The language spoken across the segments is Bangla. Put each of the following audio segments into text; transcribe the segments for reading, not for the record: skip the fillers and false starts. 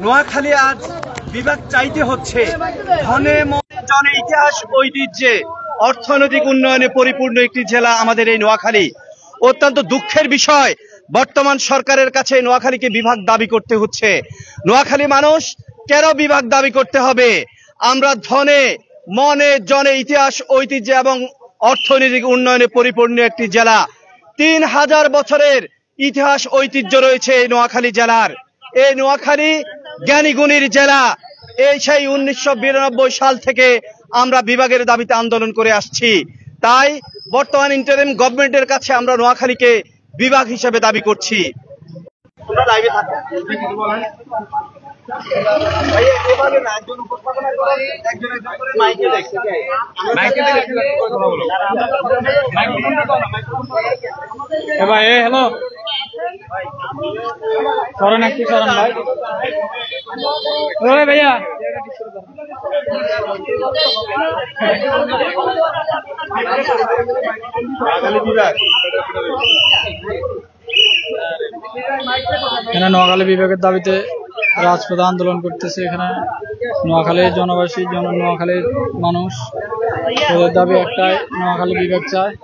নোয়াখালী আজ বিভাগ চাইতে হচ্ছে। ধনে মনে জনে ইতিহাস ঐতিহ্যে অর্থনৈতিক উন্নয়নে পরিপূর্ণ একটি জেলা আমাদের এই নোয়াখালী। অত্যন্ত দুঃখের বিষয়, বর্তমান সরকারের কাছে নোয়াখালীকে বিভাগ দাবি করতে হচ্ছে। নোয়াখালী মানুষ কেন বিভাগ দাবি করতে হবে? আমরা ধনে মনে জনে ইতিহাস ঐতিহ্য এবং অর্থনৈতিক উন্নয়নে পরিপূর্ণ একটি জেলা। 3000 বছরের ইতিহাস ঐতিহ্য রয়েছে এই নোয়াখালী জেলার। এই নোয়াখালী জ্ঞানীগুণীর জেলা। এই সেই 1992 সাল থেকে আমরা বিভাগের দাবিতে আন্দোলন করে আসছি। তাই বর্তমান ইন্টারিম গভর্নমেন্টের কাছে আমরা নোয়াখালীকে বিভাগ হিসেবে দাবি করছি। হ্যালো সরেন একটু সরেন ভাই ভাইয়া এখানে নোয়াখালী বিভাগের দাবিতে রাজপথে আন্দোলন করতেছে। এখানে নোয়াখালীর জনবাসী নোয়াখালীর মানুষ, ওদের দাবি একটাই, নোয়াখালী বিভাগ চায়।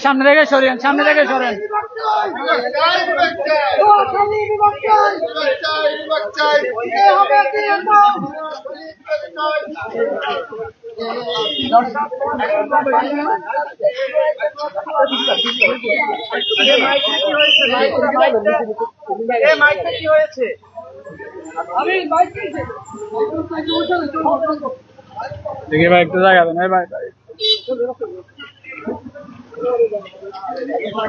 সামনে থেকে সরেন, সামনে থেকে সরেন। দেখি ভাই একটু জায়গা দেন ভাই।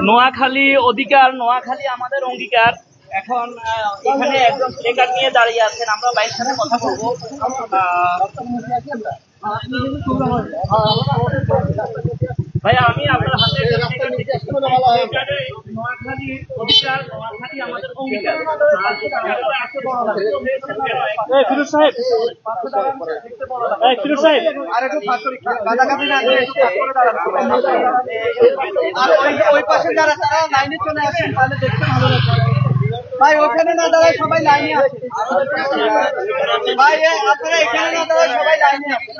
নোয়াখালী অধিকার, নোয়াখালী আমাদের অঙ্গীকার। এখন এখানে একজন প্লেকার্ড নিয়ে দাঁড়িয়ে আছেন, আমরা ভাইয়ের সাথে কথা বলবো। ভাইয়া, আমি আপনার হাতে নোয়াখালী অধিকার, নোয়াখালী আমাদের অঙ্গীকার। ফিরোজ সাহেব, ফিরোজ সাহেব ওই পাশে যারা তারা লাইনে চলে আসেন, তাহলে দেখতে ভালো লাগবে। ভাই ওখানে না দাঁড়ায় সবাই লাইনে আছে। ভাই আপনারা এখানে না দাঁড়ায় সবাই লাইনে আছে।